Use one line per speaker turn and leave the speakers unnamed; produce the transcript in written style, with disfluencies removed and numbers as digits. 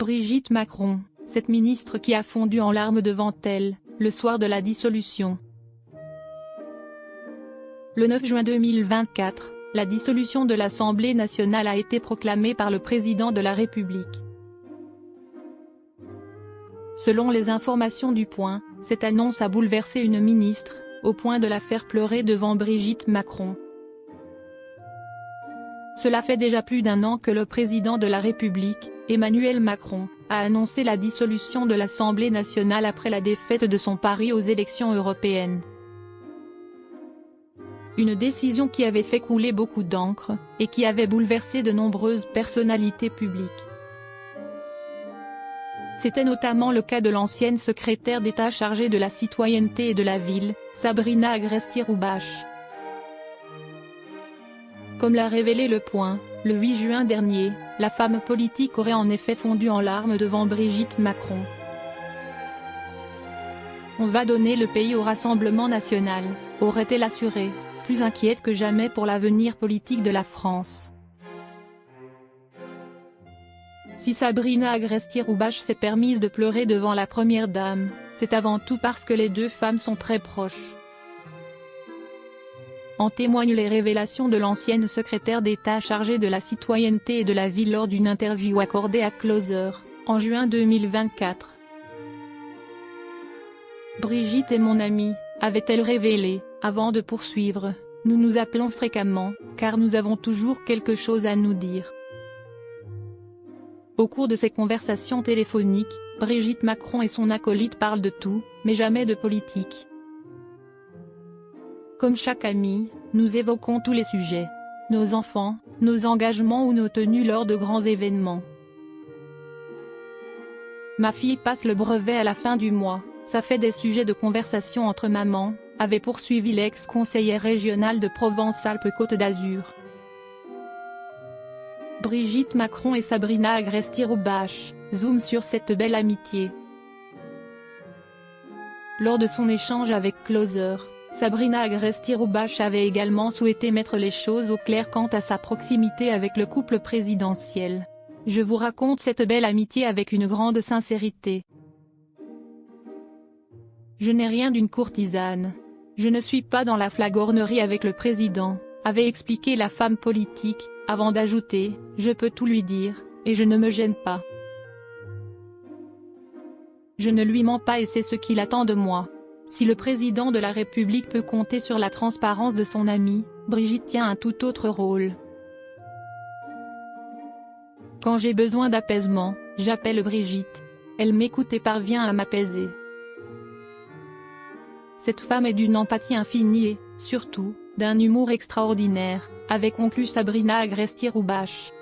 Brigitte Macron, cette ministre qui a fondu en larmes devant elle, le soir de la dissolution. Le 9 juin 2024, la dissolution de l'Assemblée nationale a été proclamée par le président de la République. Selon les informations du Point, cette annonce a bouleversé une ministre, au point de la faire pleurer devant Brigitte Macron. Cela fait déjà plus d'un an que le président de la République, Emmanuel Macron, a annoncé la dissolution de l'Assemblée nationale après la défaite de son pari aux élections européennes. Une décision qui avait fait couler beaucoup d'encre, et qui avait bouleversé de nombreuses personnalités publiques. C'était notamment le cas de l'ancienne secrétaire d'État chargée de la citoyenneté et de la ville, Sabrina Agresti-Roubache. Comme l'a révélé Le Point, le 8 juin dernier, la femme politique aurait en effet fondu en larmes devant Brigitte Macron. On va donner le pays au Rassemblement national, aurait-elle assuré, plus inquiète que jamais pour l'avenir politique de la France. Si Sabrina Agresti-Roubache s'est permise de pleurer devant la première dame, c'est avant tout parce que les deux femmes sont très proches. En témoignent les révélations de l'ancienne secrétaire d'État chargée de la citoyenneté et de la ville lors d'une interview accordée à Closer, en juin 2024. Brigitte est mon amie, avait-elle révélé, avant de poursuivre, nous nous appelons fréquemment, car nous avons toujours quelque chose à nous dire. Au cours de ces conversations téléphoniques, Brigitte Macron et son acolyte parlent de tout, mais jamais de politique. Comme chaque amie, nous évoquons tous les sujets. Nos enfants, nos engagements ou nos tenues lors de grands événements. Ma fille passe le brevet à la fin du mois, ça fait des sujets de conversation entre mamans, avait poursuivi l'ex-conseillère régionale de Provence-Alpes-Côte d'Azur. Brigitte Macron et Sabrina Agresti-Roubache, zoom sur cette belle amitié. Lors de son échange avec Closer, Sabrina Agresti-Roubache avait également souhaité mettre les choses au clair quant à sa proximité avec le couple présidentiel. Je vous raconte cette belle amitié avec une grande sincérité. Je n'ai rien d'une courtisane. Je ne suis pas dans la flagornerie avec le président, avait expliqué la femme politique, avant d'ajouter, je peux tout lui dire, et je ne me gêne pas. Je ne lui mens pas et c'est ce qu'il attend de moi. Si le président de la République peut compter sur la transparence de son amie, Brigitte tient un tout autre rôle. Quand j'ai besoin d'apaisement, j'appelle Brigitte. Elle m'écoute et parvient à m'apaiser. Cette femme est d'une empathie infinie et, surtout, d'un humour extraordinaire, avait conclu Sabrina Agresti-Roubache.